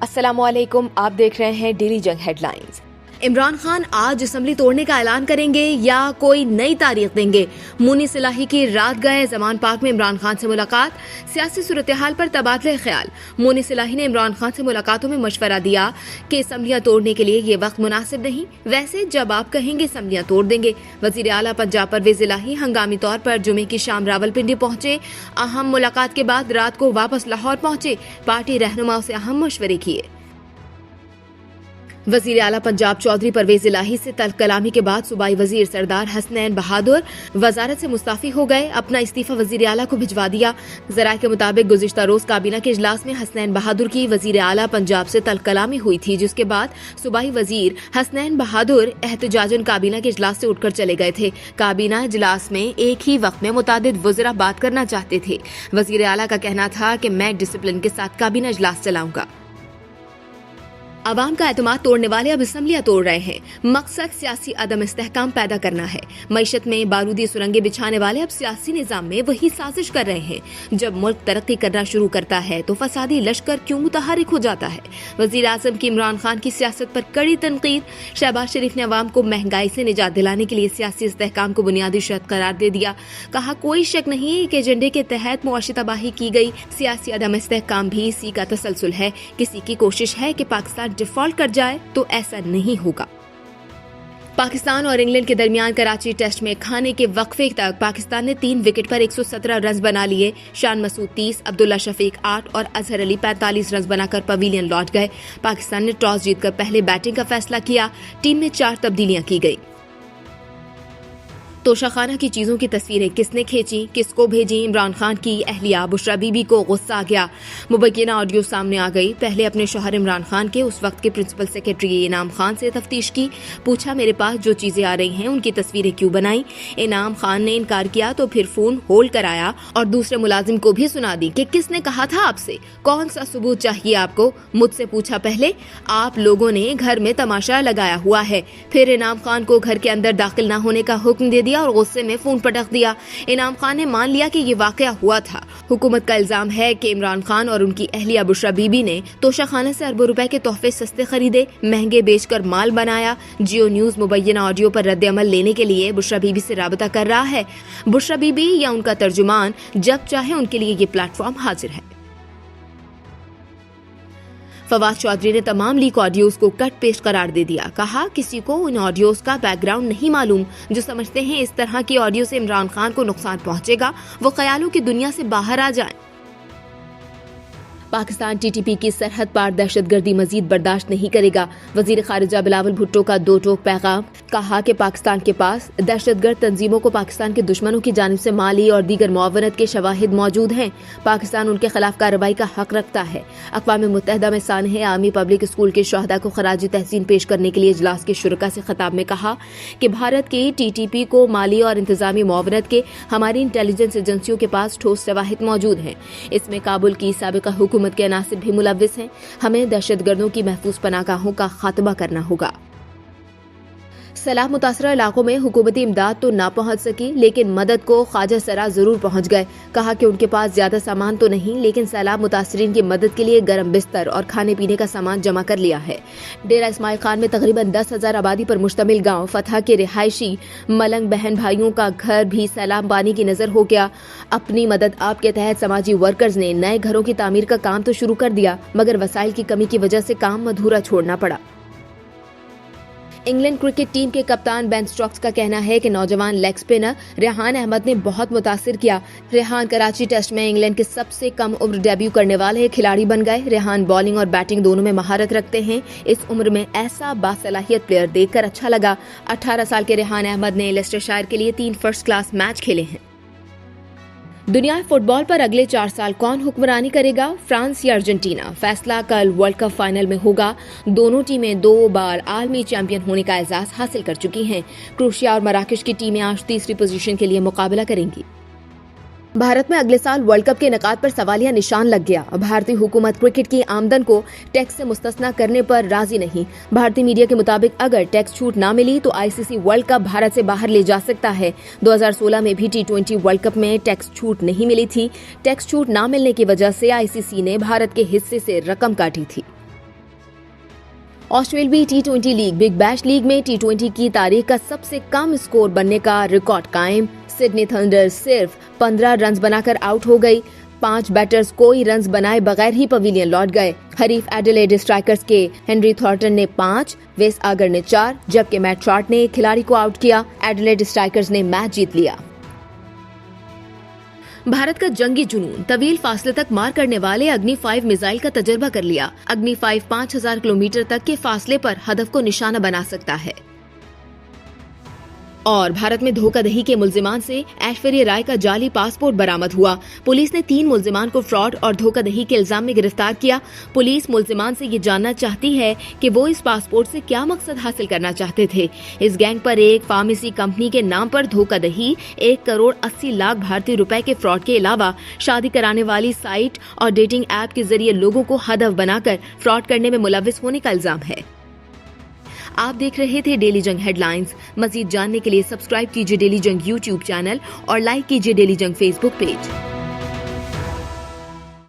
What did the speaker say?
अस्सलाम वालेकुम, आप देख रहे हैं डेली जंग हेडलाइंस। इमरान खान आज असम्बली तोड़ने का ऐलान करेंगे या कोई नई तारीख देंगे? मुनीस इलाही की रात गए जमान पार्क में इमरान खान से मुलाकात, सियासी सूरत हाल पर तबादले ख्याल। मुनीस इलाही ने इमरान खान से मुलाकातों में मशवरा दिया कि असम्बलियां तोड़ने के लिए ये वक्त मुनासिब नहीं, वैसे जब आप कहेंगे असम्बलियां तोड़ देंगे। वजीर आला पंजाब परवेज इलाही हंगामी तौर पर जुमे की शाम रावलपिंडी पहुंचे। अहम मुलाकात के बाद रात को वापस लाहौर पहुंचे। पार्टी रहनुमाओं से अहम मशवरे किए। वजीर आला पंजाब चौधरी परवेज इलाही से तल्ख कलामी के बाद सूबाई वजीर सरदार हसनैन बहादुर वजारत से मुस्ताफी हो गए। अपना इस्तीफा वजीर आला को भिजवा दिया। जराये के मुताबिक गुज़िश्ता रोज काबीना के इजलास में हसनैन बहादुर की वजीर आला पंजाब से तल्ख कलामी हुई थी, जिसके बाद सूबाई वजीर हसनैन बहादुर एहतजाजन काबीना के इजलास से उठकर चले गए थे। काबीना इजलास में एक ही वक्त में मुतादिद वज़रा बात करना चाहते थे। वजीर आला का कहना था कि मैं डिसिप्लिन के साथ काबीना इजलास चलाऊंगा। अवाम का एतमाद तोड़ने वाले अब असम्बलियां तोड़ रहे हैं। मकसद सियासी अदम इस्तेहकाम पैदा करना है। मईशत में बारूदी सुरंगें बिछाने वाले अब सियासी निजाम में वही साजिश कर रहे हैं। जब मुल्क तरक्की करना शुरू करता है तो फसादी लश्कर क्यों मुतहरिक हो जाता है? वजीर आजम की इमरान खान की सियासत पर कड़ी तनकीद। शहबाज शरीफ ने अवाम को महंगाई से निजात दिलाने के लिए सियासी इस्तेहकाम को बुनियादी शर्त करार दे दिया। कहा कोई शक नहीं है कि एजेंडे के तहत मुआशी तबाही की गई। सियासी अदम इस्तेहकाम भी इसी का तसलसल है। किसी की कोशिश है कि पाकिस्तान डिफॉल्ट कर जाए तो ऐसा नहीं होगा। पाकिस्तान और इंग्लैंड के दरमियान कराची टेस्ट में खाने के वक्फे तक पाकिस्तान ने 3 विकेट पर 117 रन बना लिए। शान मसूद 30, अब्दुल्ला शफीक 8 और अजहर अली 45 रन बनाकर पवेलियन लौट गए। पाकिस्तान ने टॉस जीतकर पहले बैटिंग का फैसला किया। टीम में 4 तब्दीलियां की गई। तोशाखाना की चीजों की तस्वीरें किसने खींची, किसको भेजी? इमरान खान की अहलिया बुशरा बीबी को गुस्सा आ गया। मुबैना ऑडियो सामने आ गई। पहले अपने शौहर इमरान खान के उस वक्त के प्रिंसिपल सेक्रेटरी इनाम खान से तफ्तीश की। पूछा मेरे पास जो चीजें आ रही हैं उनकी तस्वीरें क्यों बनाई? इनाम खान ने इनकार किया तो फिर फोन होल्ड कराया और दूसरे मुलाजिम को भी सुना दी कि किसने कहा था आपसे, कौन सा सबूत चाहिए आपको? मुझसे पूछा पहले। आप लोगों ने घर में तमाशा लगाया हुआ है। फिर इनाम खान को घर के अंदर दाखिल न होने का हुक्म दे दिया और गुस्से में फोन पटक दिया। इनाम खान ने मान लिया कि ये वाकया हुआ था। हुकूमत का इल्जाम है कि इमरान खान और उनकी अहलिया बुशरा बीबी ने तोशाखाना से अरबों रुपए के तोहफे सस्ते खरीदे, महंगे बेचकर माल बनाया। जियो न्यूज मुबैना ऑडियो पर रद्द अमल लेने के लिए बुशरा बीबी से राबता कर रहा है। बुशरा बीबी या उनका तर्जुमान जब चाहे उनके लिए ये प्लेटफॉर्म हाजिर है। फवाद चौधरी ने तमाम लीक ऑडियोज को कट पेस्ट करार दे दिया। कहा किसी को उन ऑडियोज का बैकग्राउंड नहीं मालूम। जो समझते हैं इस तरह की ऑडियो से इमरान खान को नुकसान पहुंचेगा, वो ख्यालों की दुनिया से बाहर आ जाएं। पाकिस्तान टीटीपी की सरहद पार दहशतगर्दी मजीद बर्दाश्त नहीं करेगा। वजीर खारिजा बिलावल भुट्टो का 2 टोक पैगाम। कहा कि पाकिस्तान के पास दहशतगर्द तंजीमों को पाकिस्तान के दुश्मनों की जानिब से माली और दीगर मुआवनत के शवाहिद मौजूद हैं। पाकिस्तान उनके खिलाफ कार्रवाई का हक रखता है। अक़वाम मुत्तहिदा में सानह आमी पब्लिक स्कूल के शहदा को खराज तहसीन पेश करने के लिए इजलास के शुरका से खिताब में कहा कि भारत की टीटीपी को माली और इंतजामी मुआवनत के हमारी इंटेलिजेंस एजेंसियों के पास ठोस शवाहिद मौजूद हैं। इसमें काबुल की साबिका हुकूमत के अनासिर भी मुलव्विस हैं। हमें दहशतगर्दों की महफूज पनाहगाहों का खात्मा करना होगा। सैलाब मुतासरा इलाकों में हुकूमती इमदाद तो ना पहुंच सकी, लेकिन मदद को ख्वाजा सरा जरूर पहुंच गए। कहा कि उनके पास ज्यादा सामान तो नहीं, लेकिन सैलाब मुतासरीन की मदद के लिए गर्म बिस्तर और खाने पीने का सामान जमा कर लिया है। डेरा इस्माइल खान में तकरीबन 10,000 आबादी पर मुश्तमिल गांव फतह के रिहायशी मलंग बहन भाइयों का घर भी सैलाब पानी की नजर हो गया। अपनी मदद आप के तहत समाजी वर्कर्स ने नए घरों की तामीर का काम तो शुरू कर दिया, मगर वसाइल की कमी की वजह से काम अधूरा छोड़ना पड़ा। इंग्लैंड क्रिकेट टीम के कप्तान बेन स्टोक्स का कहना है कि नौजवान लेग स्पिनर रेहान अहमद ने बहुत मुतासिर किया। रेहान कराची टेस्ट में इंग्लैंड के सबसे कम उम्र डेब्यू करने वाले खिलाड़ी बन गए। रेहान बॉलिंग और बैटिंग दोनों में महारत रखते हैं। इस उम्र में ऐसा बासलाहियत प्लेयर देखकर अच्छा लगा। 18 साल के रेहान अहमद ने लेस्टरशायर के लिए 3 फर्स्ट क्लास मैच खेले हैं। दुनिया फुटबॉल पर अगले 4 साल कौन हुक्मरानी करेगा, फ्रांस या अर्जेंटीना? फैसला कल वर्ल्ड कप फाइनल में होगा। दोनों टीमें 2 बार आलमी चैंपियन होने का एजाज हासिल कर चुकी हैं। क्रोएशिया और मराकश की टीमें आज तीसरी पोजीशन के लिए मुकाबला करेंगी। भारत में अगले साल वर्ल्ड कप के इनेकाद पर सवालिया निशान लग गया। भारतीय हुकूमत क्रिकेट की आमदन को टैक्स से मुस्तस्ना करने पर राजी नहीं। भारतीय मीडिया के मुताबिक अगर टैक्स छूट ना मिली तो आईसीसी वर्ल्ड कप भारत से बाहर ले जा सकता है। 2016 में भी T20 वर्ल्ड कप में टैक्स छूट नहीं मिली थी। टैक्स छूट ना मिलने की वजह से आईसीसी ने भारत के हिस्से से रकम काटी थी। ऑस्ट्रेलियाई T20 league big bash league में T20 की तारीख का सबसे कम स्कोर बनने का रिकॉर्ड कायम। सिडनी थंडर सिर्फ 15 रन बनाकर आउट हो गई। 5 बैटर्स कोई रन बनाए बगैर ही पवेलियन लौट गए। हरीफ एडिलेड स्ट्राइकर्स के हेनरी थॉर्टन ने 5, वेस आगर ने 4, जबकि मैट ट्रॉट ने एक खिलाड़ी को आउट किया। एडिलेड स्ट्राइकर्स ने मैच जीत लिया। भारत का जंगी जुनून तवील फासले तक मार करने वाले अग्नि 5 मिसाइल का तजर्बा कर लिया। अग्नि 5 5000 किलोमीटर तक के फासले पर हदफ को निशाना बना सकता है। और भारत में धोखाधड़ी के मुल्जिमान से ऐश्वर्या राय का जाली पासपोर्ट बरामद हुआ। पुलिस ने 3 मुल्जिमान को फ्रॉड और धोखाधड़ी के इल्जाम में गिरफ्तार किया। पुलिस मुल्जिमान से ये जानना चाहती है कि वो इस पासपोर्ट से क्या मकसद हासिल करना चाहते थे। इस गैंग पर एक फार्मेसी कंपनी के नाम पर धोखाधड़ी, 1 करोड़ 80 लाख भारतीय रुपए के फ्रॉड के अलावा शादी कराने वाली साइट और डेटिंग ऐप के जरिए लोगों को हदफ बनाकर फ्रॉड करने में मुलव्विस होने का इल्जाम है। आप देख रहे थे डेली जंग हेडलाइंस। मजीद जानने के लिए सब्सक्राइब कीजिए डेली जंग यूट्यूब चैनल और लाइक कीजिए डेली जंग फेसबुक पेज।